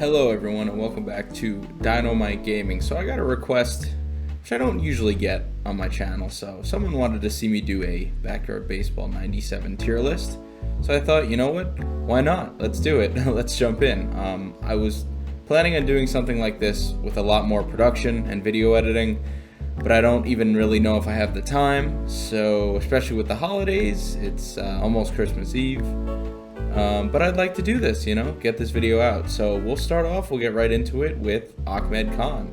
Hello everyone and welcome back to Dynamite Gaming. So I got a request which I don't usually get on my channel. So someone wanted to see me do a Backyard Baseball 97 tier list. So I thought, you know what? Why not? Let's do it. Let's jump in. I was planning on doing something like this with a lot more production and video editing, but I don't even really know if I have the time. So especially with the holidays, it's almost Christmas Eve. But I'd like to do this, get this video out. So we'll start off, we'll get right into it with Ahmed Khan,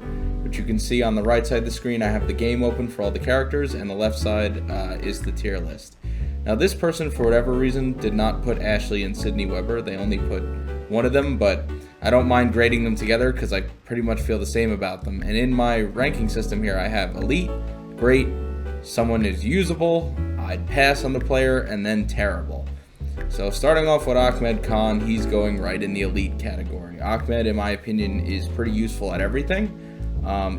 which you can see on the right side of the screen. I have the game open for all the characters, and the left side is the tier list. Now this person, for whatever reason, did not put Ashley and Sydney Weber. They only put one of them, but I don't mind grading them together because I pretty much feel the same about them. And in my ranking system here, I have Elite, Great, Someone is Usable, I'd Pass on the player, and then Terrible. So starting off with Ahmed Khan, he's going right in the Elite category. Ahmed, in my opinion, is pretty useful at everything.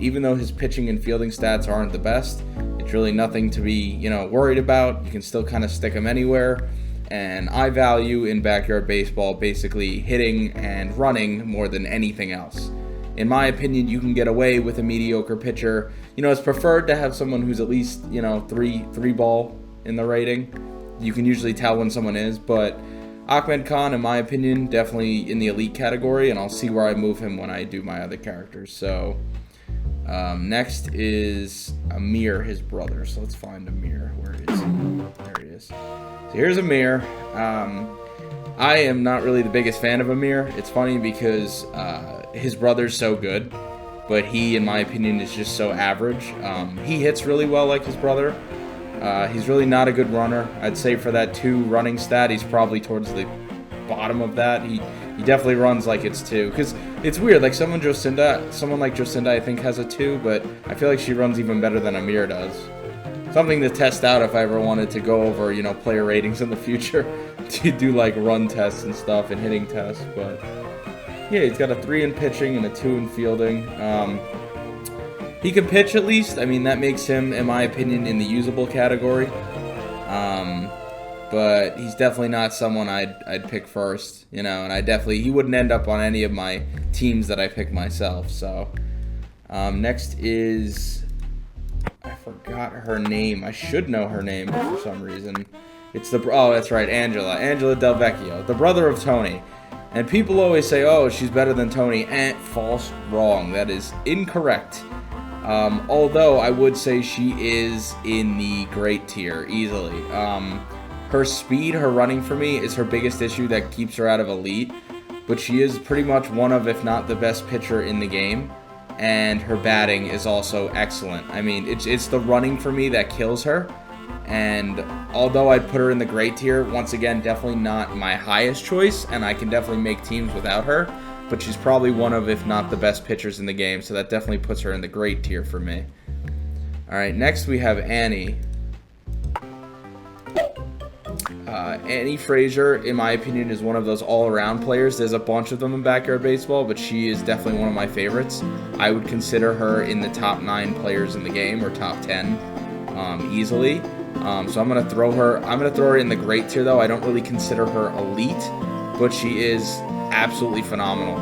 Even though his pitching and fielding stats aren't the best, it's really nothing to be, worried about. You can still kind of stick him anywhere. And I value in Backyard Baseball basically hitting and running more than anything else. In my opinion, you can get away with a mediocre pitcher. It's preferred to have someone who's at least, three ball in the rating. You can usually tell when someone is, but Ahmed Khan, in my opinion, definitely in the Elite category, and I'll see where I move him when I do my other characters. So next is Amir, his brother. So let's find Amir. Where is he? There he is. So here's Amir. I am not really the biggest fan of Amir. It's funny because his brother's so good, but he, in my opinion, is just so average. He hits really well like his brother. He's really not a good runner. I'd say for that 2 running stat, he's probably towards the bottom of that. He definitely runs like it's 2. Because it's weird, like someone like Jocinda, I think has a 2, but I feel like she runs even better than Amir does. Something to test out if I ever wanted to go over, player ratings in the future. To do like run tests and stuff and hitting tests. But yeah, he's got a 3 in pitching and a 2 in fielding. He can pitch at least. I mean, that makes him, in my opinion, in the usable category. But he's definitely not someone I'd pick first, and he wouldn't end up on any of my teams that I pick myself. So next is, I forgot her name. I should know her name for some reason. It's that's right, Angela Del Vecchio, the brother of Tony. And people always say, oh, she's better than Tony. False, wrong. That is incorrect. Although I would say she is in the great tier easily. Her speed, her running for me is her biggest issue that keeps her out of Elite, but she is pretty much one of, if not the best pitcher in the game, and her batting is also excellent. I mean, it's the running for me that kills her, and although I'd put her in the great tier, once again, definitely not my highest choice, and I can definitely make teams without her. But she's probably one of, if not the best pitchers in the game, so that definitely puts her in the great tier for me. Alright, next we have Annie. Annie Frazier, in my opinion, is one of those all-around players. There's a bunch of them in Backyard Baseball, but she is definitely one of my favorites. I would consider her in the top 9 players in the game, or top 10, easily. So I'm gonna throw her in the great tier, though. I don't really consider her elite, but she is absolutely phenomenal.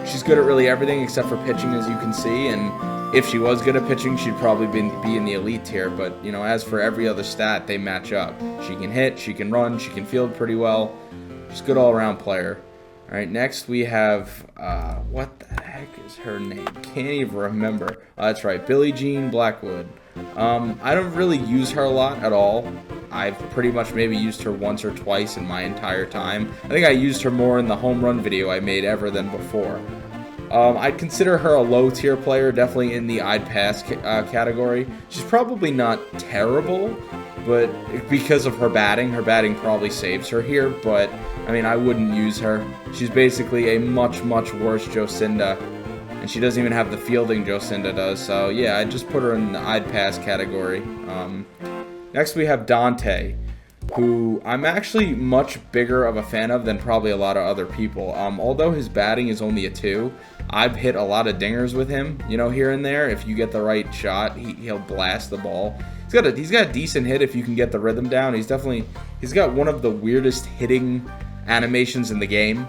She's good at really everything except for pitching, as you can see, and if she was good at pitching, she'd probably be in the Elite tier, but as for every other stat, they match up. She can hit, she can run, she can field pretty well. She's a good all-around player. Alright, next we have, what the heck is her name? Can't even remember. That's right, Billie Jean Blackwood. I don't really use her a lot at all. I've pretty much maybe used her once or twice in my entire time. I think I used her more in the home run video I made ever than before. I'd consider her a low-tier player, definitely in the I'd Pass category. She's probably not terrible, but because of her batting probably saves her here, but, I mean, I wouldn't use her. She's basically a much, much worse Jocinda, and she doesn't even have the fielding Jocinda does, so yeah, I'd just put her in the I'd Pass category. Next we have Dante, who I'm actually much bigger of a fan of than probably a lot of other people. Although his batting is only a 2, I've hit a lot of dingers with him, here and there. If you get the right shot, he'll blast the ball. He's got a decent hit if you can get the rhythm down. He's got one of the weirdest hitting animations in the game.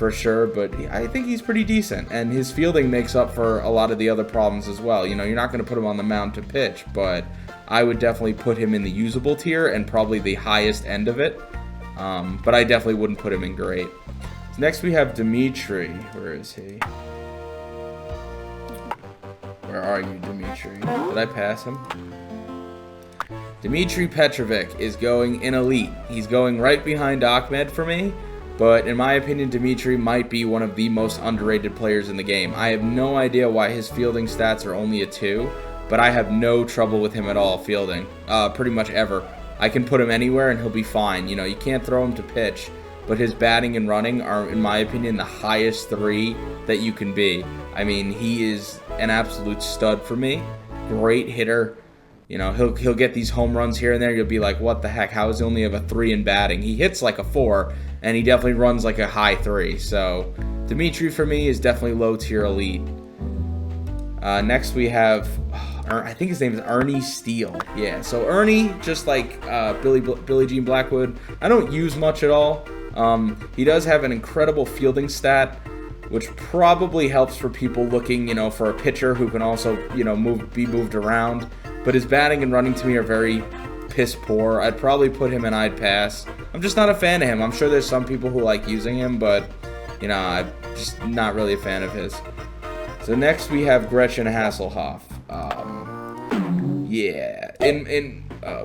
for sure, but I think he's pretty decent, and his fielding makes up for a lot of the other problems as well. You know, you're not going to put him on the mound to pitch, but I would definitely put him in the usable tier and probably the highest end of it, but I definitely wouldn't put him in great. So next we have Dimitri. Where is he? Where are you, Dimitri? Did I pass him? Dmitry Petrovic is going in elite. He's going right behind Ahmed for me, but in my opinion, Dmitry might be one of the most underrated players in the game. I have no idea why his fielding stats are only a 2, but I have no trouble with him at all fielding, pretty much ever. I can put him anywhere and he'll be fine. You know, you can't throw him to pitch, but his batting and running are, in my opinion, the highest 3 that you can be. I mean, he is an absolute stud for me. Great hitter. You know, he'll get these home runs here and there. You'll be like, what the heck? How is he only have a 3 in batting? He hits like a 4, and he definitely runs like a high 3. So, Dimitri for me is definitely low tier elite. Next we have, I think his name is Ernie Steele. Yeah, so Ernie, just like Billie Jean Blackwood, I don't use much at all. He does have an incredible fielding stat, which probably helps for people looking, you know, for a pitcher who can also, you know, be moved around. But his batting and running to me are very piss poor. I'd probably put him in I'd pass. I'm just not a fan of him. I'm sure there's some people who like using him, but, you know, I'm just not really a fan of his. So next we have Gretchen Hasselhoff.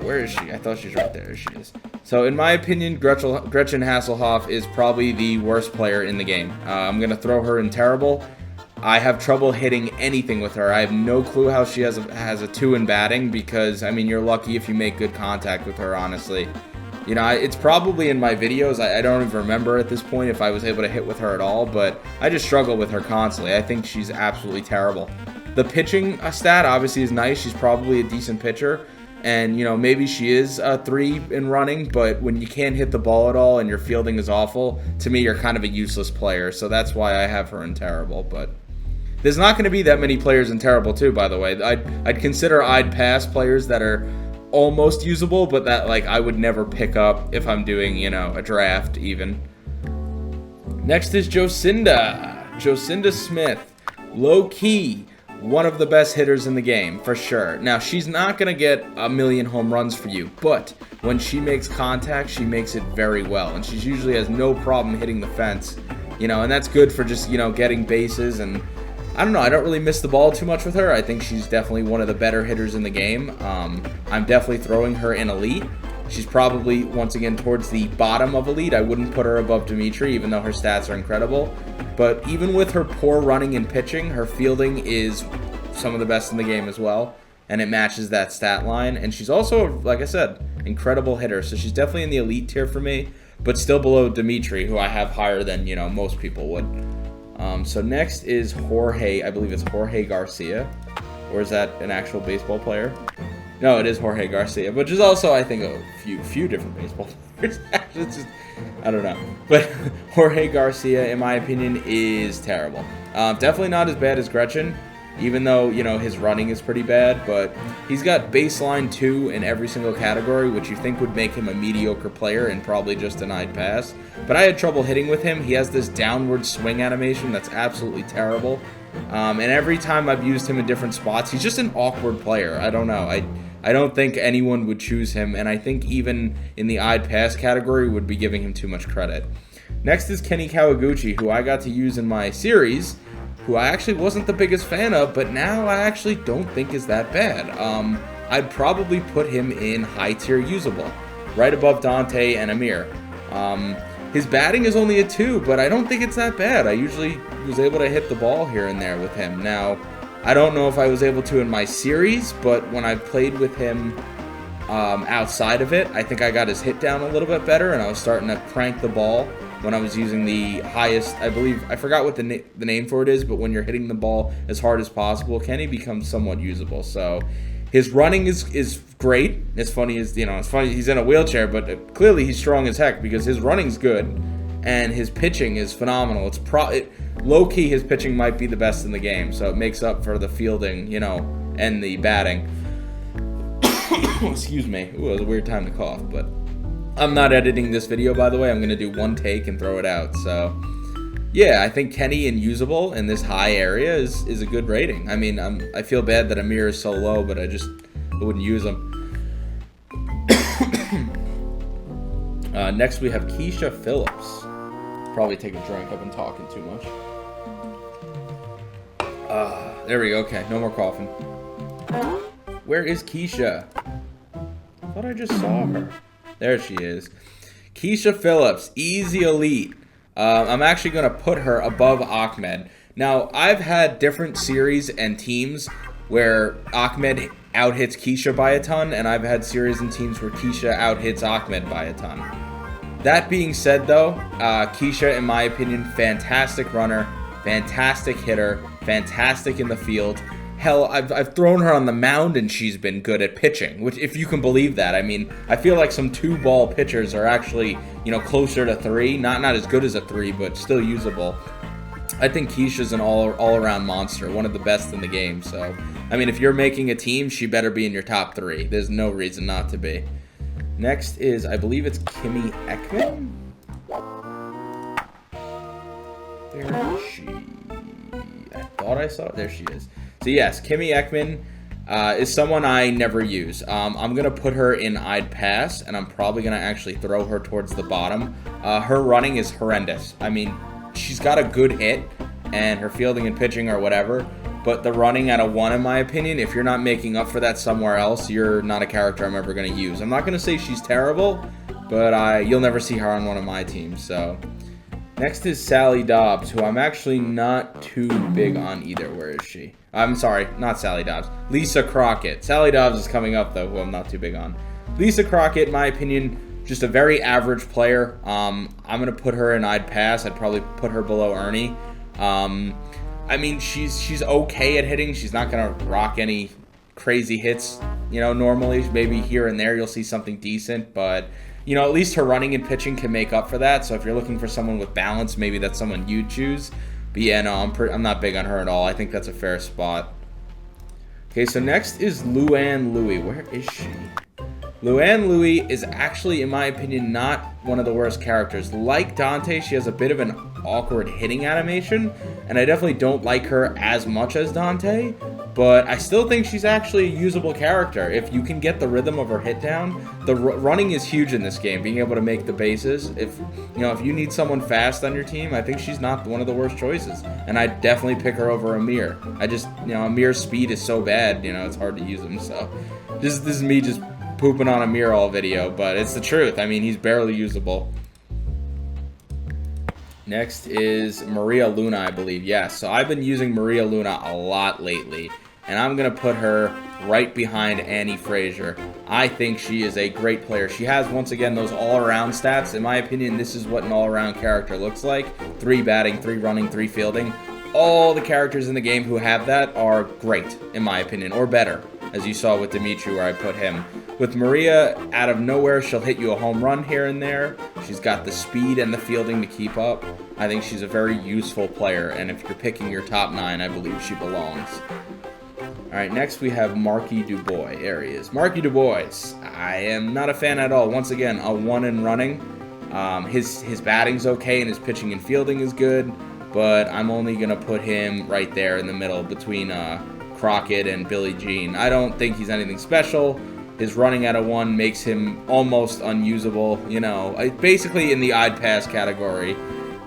Where is she? I thought she was right there. There she is. So in my opinion, Gretchen Hasselhoff is probably the worst player in the game. I'm going to throw her in terrible. I have trouble hitting anything with her. I have no clue how she has a 2 in batting because, I mean, you're lucky if you make good contact with her, honestly. You know, it's probably in my videos. I don't even remember at this point if I was able to hit with her at all, but I just struggle with her constantly. I think she's absolutely terrible. The pitching stat obviously is nice. She's probably a decent pitcher. And, you know, maybe she is a 3 in running, but when you can't hit the ball at all and your fielding is awful, to me, you're kind of a useless player. So that's why I have her in terrible, but there's not going to be that many players in terrible, too, by the way. I'd consider I'd pass players that are almost usable, but that, like, I would never pick up if I'm doing, you know, a draft, even. Next is Jocinda. Jocinda Smith. Low-key, one of the best hitters in the game, for sure. Now, she's not going to get a million home runs for you, but when she makes contact, she makes it very well, and she usually has no problem hitting the fence, you know, and that's good for just, you know, getting bases, and I don't know, I don't really miss the ball too much with her. I think she's definitely one of the better hitters in the game. I'm definitely throwing her in elite. She's probably, once again, towards the bottom of elite. I wouldn't put her above Dimitri, even though her stats are incredible. But even with her poor running and pitching, her fielding is some of the best in the game as well. And it matches that stat line. And she's also, like I said, incredible hitter. So she's definitely in the elite tier for me, but still below Dimitri, who I have higher than, you know, most people would. So next is Jorge, I believe it's Jorge Garcia, or is that an actual baseball player? No, it is Jorge Garcia, which is also, I think, a few different baseball players. It's just, I don't know. But Jorge Garcia, in my opinion, is terrible. Definitely not as bad as Gretchen, even though, you know, his running is pretty bad, but he's got baseline 2 in every single category, which you think would make him a mediocre player and probably just denied pass. But I had trouble hitting with him. He has this downward swing animation that's absolutely terrible. And every time I've used him in different spots, he's just an awkward player. I don't know. I don't think anyone would choose him, and I think even in the I'd pass category would be giving him too much credit. Next is Kenny Kawaguchi, who I got to use in my series, who I actually wasn't the biggest fan of, but now I actually don't think is that bad. I'd probably put him in high tier usable, right above Dante and Amir. His batting is only a 2, but I don't think it's that bad. I usually was able to hit the ball here and there with him. Now, I don't know if I was able to in my series, but when I played with him outside of it, I think I got his hit down a little bit better, and I was starting to crank the ball when I was using the highest, I believe, I forgot what the name for it is, but when you're hitting the ball as hard as possible, Kenny becomes somewhat usable. So his running is great. It's funny, he's in a wheelchair, but clearly he's strong as heck because his running's good and his pitching is phenomenal. Low-key, his pitching might be the best in the game, so it makes up for the fielding, you know, and the batting. Excuse me. Ooh, it was a weird time to cough, but I'm not editing this video, by the way. I'm going to do one take and throw it out. So, yeah, I think Kenny and usable in this high area is a good rating. I mean, I feel bad that Amir is so low, but I wouldn't use him. Next we have Keisha Phillips. Probably take a drink. I've been talking too much. There we go. Okay, no more coughing. Where is Keisha? I thought I just saw her. There she is. Keisha Phillips, easy elite. I'm actually going to put her above Ahmed. Now, I've had different series and teams where Ahmed out-hits Keisha by a ton, and I've had series and teams where Keisha out-hits Ahmed by a ton. That being said, though, Keisha, in my opinion, fantastic runner, fantastic hitter, fantastic in the field. Hell, I've thrown her on the mound and she's been good at pitching, which, if you can believe that. I mean, I feel like some 2-ball pitchers are actually, closer to 3. Not as good as a 3, but still usable. I think Keisha's an all-around monster, one of the best in the game. So, I mean, if you're making a team, she better be in your top 3. There's no reason not to be. Next is, I believe it's Kimmy Ekman. There is she. I thought I saw it. There she is. So yes, Kimmy Ekman is someone I never use. I'm going to put her in I'd pass, and I'm probably going to actually throw her towards the bottom. Her running is horrendous. I mean, she's got a good hit, and her fielding and pitching or whatever, but the running at a 1, in my opinion, if you're not making up for that somewhere else, you're not a character I'm ever going to use. I'm not going to say she's terrible, but you'll never see her on one of my teams. So next is Sally Dobbs, who I'm actually not too big on either. Where is she? I'm sorry, not Sally Dobbs. Lisa Crockett. Sally Dobbs is coming up, though, who I'm not too big on. Lisa Crockett, in my opinion, just a very average player. I'm going to put her in I'd pass. I'd probably put her below Ernie. I mean, she's okay at hitting. She's not going to rock any crazy hits, normally. Maybe here and there you'll see something decent, but, at least her running and pitching can make up for that. So if you're looking for someone with balance, maybe that's someone you'd choose. But yeah, no, I'm not big on her at all. I think that's a fair spot. Okay, so next is Luann Louie. Where is she? Luann Louie is actually, in my opinion, not one of the worst characters. Like Dante, she has a bit of an awkward hitting animation, and I definitely don't like her as much as Dante, but I still think she's actually a usable character. If you can get the rhythm of her hit down, the running is huge in this game, being able to make the bases. If you need someone fast on your team, I think she's not one of the worst choices, and I'd definitely pick her over Amir. Amir's speed is so bad, it's hard to use him, so this is me just pooping on Amir all video, but it's the truth. I mean, he's barely usable. Next is Maria Luna, I believe. Yes, so I've been using Maria Luna a lot lately, and I'm going to put her right behind Annie Frazier. I think she is a great player. She has, once again, those all-around stats. In my opinion, this is what an all-around character looks like. 3 batting, 3 running, 3 fielding. All the characters in the game who have that are great, in my opinion, or better, as you saw with Dimitri where I put him. With Maria, out of nowhere, she'll hit you a home run here and there. She's got the speed and the fielding to keep up. I think she's a very useful player, and if you're picking your top 9, I believe she belongs. Alright, next we have Marky Dubois. There he is. Marky Dubois. I am not a fan at all. Once again, a 1 in running. His batting's okay, and his pitching and fielding is good, but I'm only going to put him right there in the middle between Crockett and Billie Jean. I don't think he's anything special. His running at a 1 makes him almost unusable. Basically in the I'd pass category.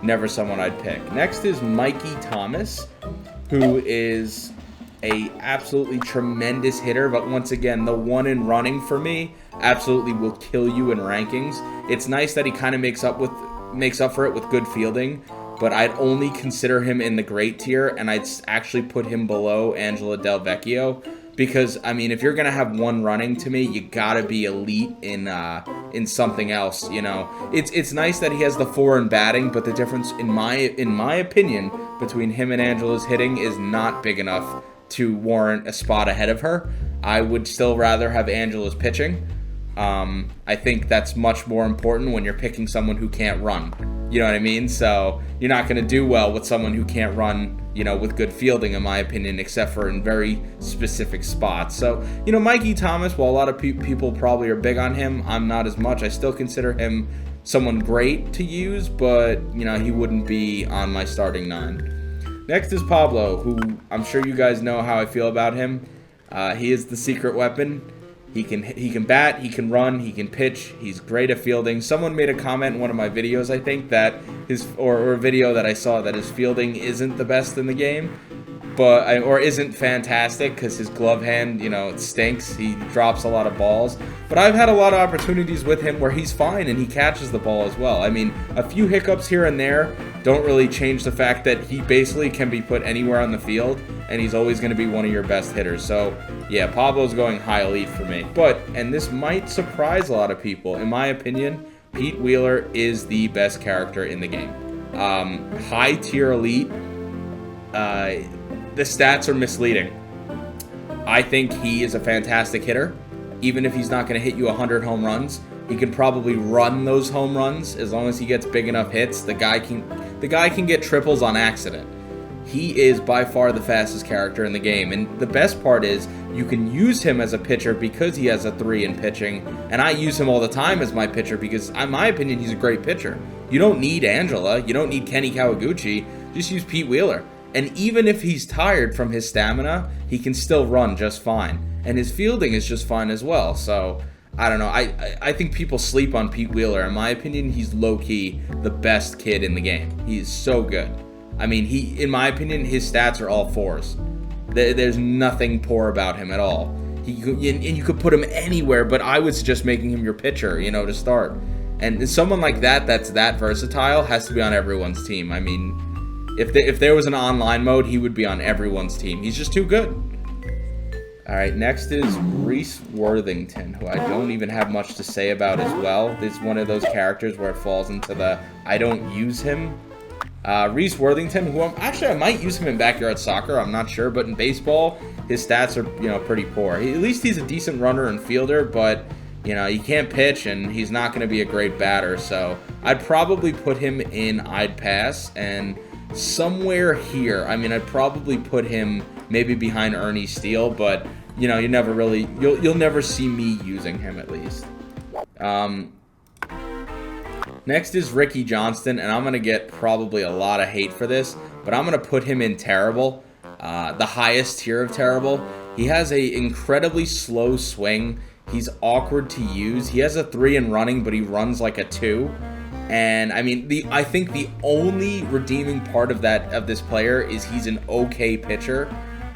Never someone I'd pick. Next is Mikey Thomas, who is a absolutely tremendous hitter, but once again, the 1 in running for me absolutely will kill you in rankings. It's nice that he kind of makes up for it with good fielding, but I'd only consider him in the great tier, and I'd actually put him below Angela Del Vecchio, because, I mean, if you're going to have 1 running, to me, you got to be elite in something else, It's nice that he has the 4 in batting, but the difference, in my opinion, between him and Angela's hitting is not big enough to warrant a spot ahead of her. I would still rather have Angela's pitching. I think that's much more important when you're picking someone who can't run. You know what I mean? So you're not going to do well with someone who can't run, with good fielding, in my opinion, except for in very specific spots. So, Mikey Thomas, while a lot of people probably are big on him, I'm not as much. I still consider him someone great to use, but, you know, he wouldn't be on my starting 9. Next is Pablo, who I'm sure you guys know how I feel about him. He is the secret weapon. He can bat, he can run, he can pitch, he's great at fielding. Someone made a comment in one of my videos, I think, that or a video that I saw, that his fielding isn't the best in the game, or isn't fantastic, because his glove hand, you know, it stinks. He drops a lot of balls. But I've had a lot of opportunities with him where he's fine and he catches the ball as well. I mean, a few hiccups here and there don't really change the fact that he basically can be put anywhere on the field, and he's always going to be one of your best hitters. So, yeah, Pablo's going high elite for me. And this might surprise a lot of people, in my opinion, Pete Wheeler is the best character in the game. High tier elite. The stats are misleading. I think he is a fantastic hitter. Even if he's not going to hit you 100 home runs, he can probably run those home runs as long as he gets big enough hits. The guy can get triples on accident. He is by far the fastest character in the game, and the best part is you can use him as a pitcher because he has a 3 in pitching, and I use him all the time as my pitcher because, in my opinion, he's a great pitcher. You don't need Angela, you don't need Kenny Kawaguchi, just use Pete Wheeler. And even if he's tired from his stamina, he can still run just fine, and his fielding is just fine as well. So I don't know, I think people sleep on Pete Wheeler. In my opinion, he's low-key the best kid in the game. He is so good. I mean, in my opinion, his stats are all 4s. There's nothing poor about him at all. And you could put him anywhere, but I would suggest making him your pitcher, you know, to start. And someone like that's that versatile has to be on everyone's team. I mean, if there was an online mode, he would be on everyone's team. He's just too good. All right, next is Reese Worthington, who I don't even have much to say about as well. This is one of those characters where it falls into the I don't use him. Reese Worthington, who I might use him in backyard soccer, I'm not sure, but in baseball, his stats are, you know, pretty poor. At least he's a decent runner and fielder, but, you know, he can't pitch, and he's not going to be a great batter, so I'd probably put him in I'd pass, and somewhere here, I mean, I'd probably put him maybe behind Ernie Steele, but, you know, you'll never see me using him, at least. Next is Ricky Johnston, and I'm going to get probably a lot of hate for this, but I'm going to put him in terrible, the highest tier of terrible. He has a incredibly slow swing. He's awkward to use. He has a 3 in running, but he runs like a 2. And I mean, I think the only redeeming part of this player is he's an okay pitcher,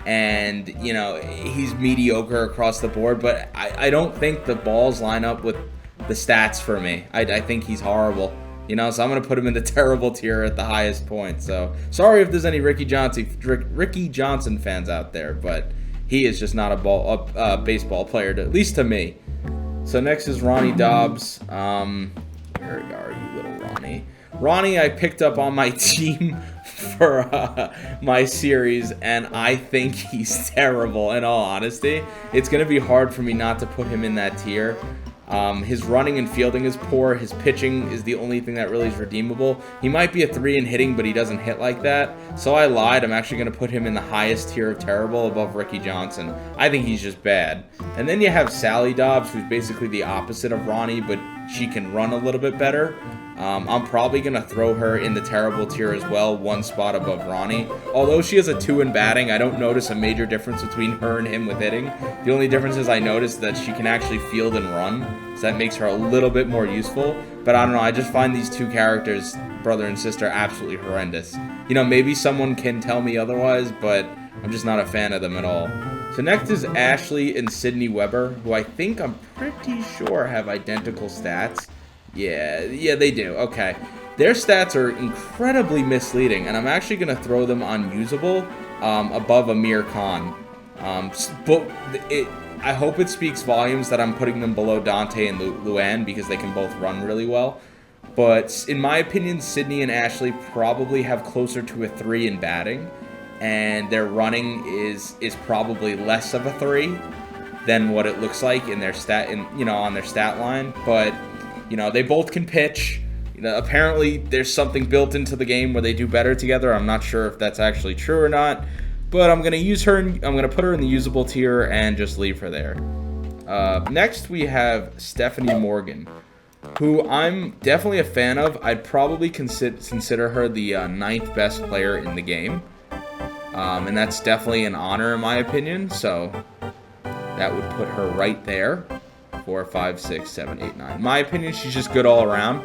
and, you know, he's mediocre across the board, but I don't think the balls line up with the stats for me. I think he's horrible, you know, so I'm going to put him in the terrible tier at the highest point. So sorry if there's any Ricky Johnson fans out there, but he is just not a baseball player, at least to me. So next is Ronnie Dobbs. Where are you, little Ronnie? Ronnie I picked up on my team for my series, and I think he's terrible, in all honesty. It's going to be hard for me not to put him in that tier. His running and fielding is poor. His pitching is the only thing that really is redeemable. He might be a 3 in hitting, but he doesn't hit like that. So I lied. I'm actually going to put him in the highest tier of terrible, above Ricky Johnson. I think he's just bad. And then you have Sally Dobbs, who's basically the opposite of Ronnie, but she can run a little bit better. I'm probably going to throw her in the terrible tier as well, 1 spot above Ronnie. Although she has a 2 in batting, I don't notice a major difference between her and him with hitting. The only difference is I noticed that she can actually field and run, so that makes her a little bit more useful. But I don't know, I just find these two characters, brother and sister, absolutely horrendous. You know, maybe someone can tell me otherwise, but I'm just not a fan of them at all. So next is Ashley and Sydney Weber, who I'm pretty sure have identical stats. Yeah, they do. Okay. Their stats are incredibly misleading, and I'm actually going to throw them on usable above Amir Khan. But I hope it speaks volumes that I'm putting them below Dante and Luan because they can both run really well. But in my opinion, Sydney and Ashley probably have closer to a 3 in batting, and their running is probably less of a 3 than what it looks like in their on their stat line. But you know, they both can pitch. You know, apparently there's something built into the game where they do better together. I'm not sure if that's actually true or not, but I'm gonna use her. I'm gonna put her in the usable tier and just leave her there. Next we have Stephanie Morgan, who I'm definitely a fan of. I'd probably consider her the 9th best player in the game. And that's definitely an honor in my opinion. So that would put her right there. 4, 5, 6, 7, 8, 9. In my opinion, she's just good all around.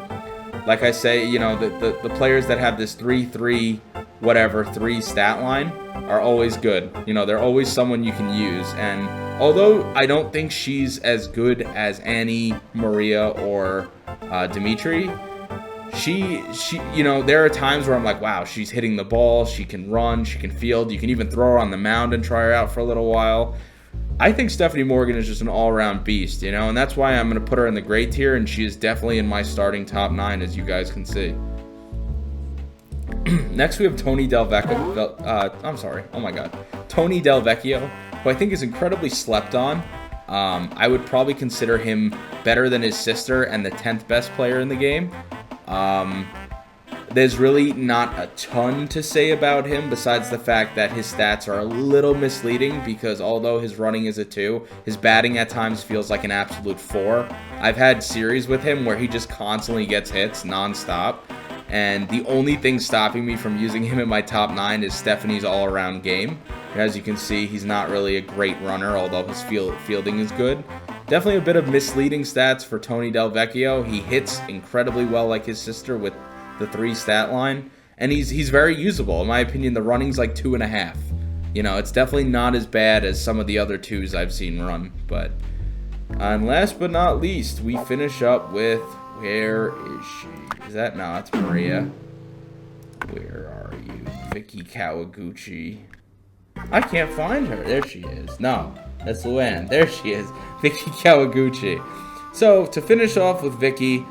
Like I say, you know, the players that have this 3, 3, whatever, 3 stat line are always good. You know, they're always someone you can use. And although I don't think she's as good as Annie, Maria, or Dimitri, she, you know, there are times where I'm like, wow, she's hitting the ball, she can run, she can field, you can even throw her on the mound and try her out for a little while. I think Stephanie Morgan is just an all-around beast, you know, and that's why I'm going to put her in the great tier, and she is definitely in my starting top 9, as you guys can see. Next, we have Tony Del Vecchio. Tony Del Vecchio, who I think is incredibly slept on. I would probably consider him better than his sister and the 10th best player in the game. There's really not a ton to say about him besides the fact that his stats are a little misleading because although his running is a 2, his batting at times feels like an absolute 4. I've had series with him where he just constantly gets hits nonstop, and the only thing stopping me from using him in my top 9 is Stephanie's all-around game. As you can see, he's not really a great runner, although his fielding is good. Definitely a bit of misleading stats for Tony Del Vecchio. He hits incredibly well like his sister with the 3 stat line, and he's very usable. In my opinion, the running's like 2.5. You know, it's definitely not as bad as some of the other 2s I've seen run. But and last but not least, we finish up with, where is she? Is that, no, it's Maria. Where are you? Vicky Kawaguchi. I can't find her. There she is. No, that's Luann. There she is. Vicky Kawaguchi. So, to finish off with Vicky,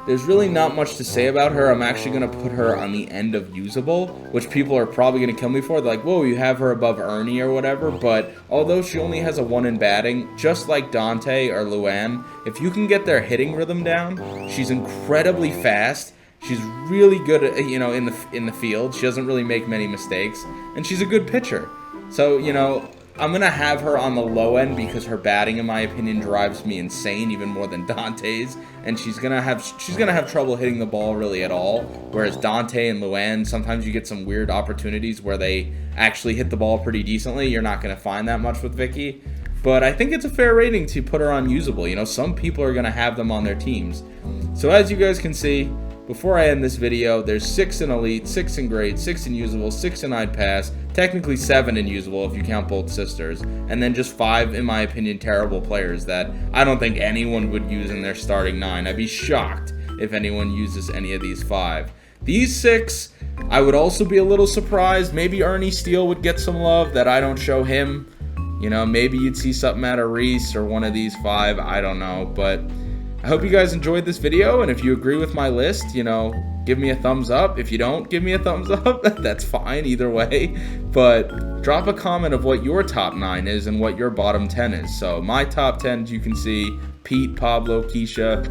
there's really not much to say about her. I'm actually going to put her on the end of usable, which people are probably going to kill me for. They're like, whoa, you have her above Ernie or whatever. But although she only has a 1 in batting, just like Dante or Luann, if you can get their hitting rhythm down, she's incredibly fast. She's really good at, you know, in the field. She doesn't really make many mistakes, and she's a good pitcher. So, you know, I'm gonna have her on the low end because her batting, in my opinion, drives me insane, even more than Dante's. And she's gonna have trouble hitting the ball really at all. Whereas Dante and Luann, sometimes you get some weird opportunities where they actually hit the ball pretty decently. You're not gonna find that much with Vicky. But I think it's a fair rating to put her on usable. You know, some people are gonna have them on their teams. So as you guys can see, before I end this video, there's 6 in Elite, 6 in Great, 6 in Usable, 6 in I'd Pass, technically 7 in Usable if you count both sisters, and then just 5, in my opinion, terrible players that I don't think anyone would use in their starting 9. I'd be shocked if anyone uses any of these 5. These 6, I would also be a little surprised. Maybe Ernie Steele would get some love that I don't show him. You know, maybe you'd see something out of Reese or one of these 5, I don't know, but I hope you guys enjoyed this video, and if you agree with my list, you know, give me a thumbs up. If you don't give me a thumbs up, that's fine either way. But drop a comment of what your top 9 is and what your bottom 10 is. So my top 10, as you can see, Pete, Pablo, Keisha,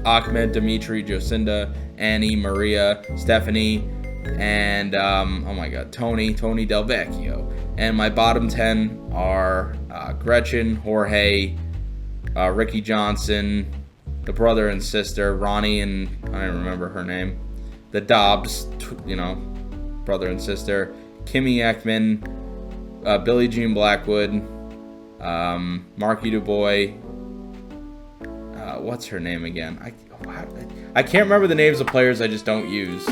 Ahmed, Dimitri, Jocinda, Annie, Maria, Stephanie, and, oh my god, Tony Del Vecchio. And my bottom 10 are Gretchen, Jorge, Ricky Johnson, the brother and sister, Ronnie and, I don't remember her name, the Dobbs, you know, brother and sister, Kimmy Ekman, Billie Jean Blackwood, Marky DuBois, what's her name again? I can't remember the names of players I just don't use.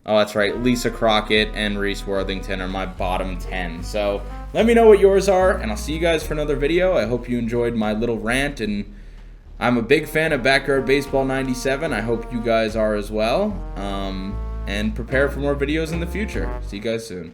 Oh, that's right, Lisa Crockett and Reese Worthington are my bottom 10. So let me know what yours are, and I'll see you guys for another video. I hope you enjoyed my little rant, and I'm a big fan of Backyard Baseball 97. I hope you guys are as well. And prepare for more videos in the future. See you guys soon.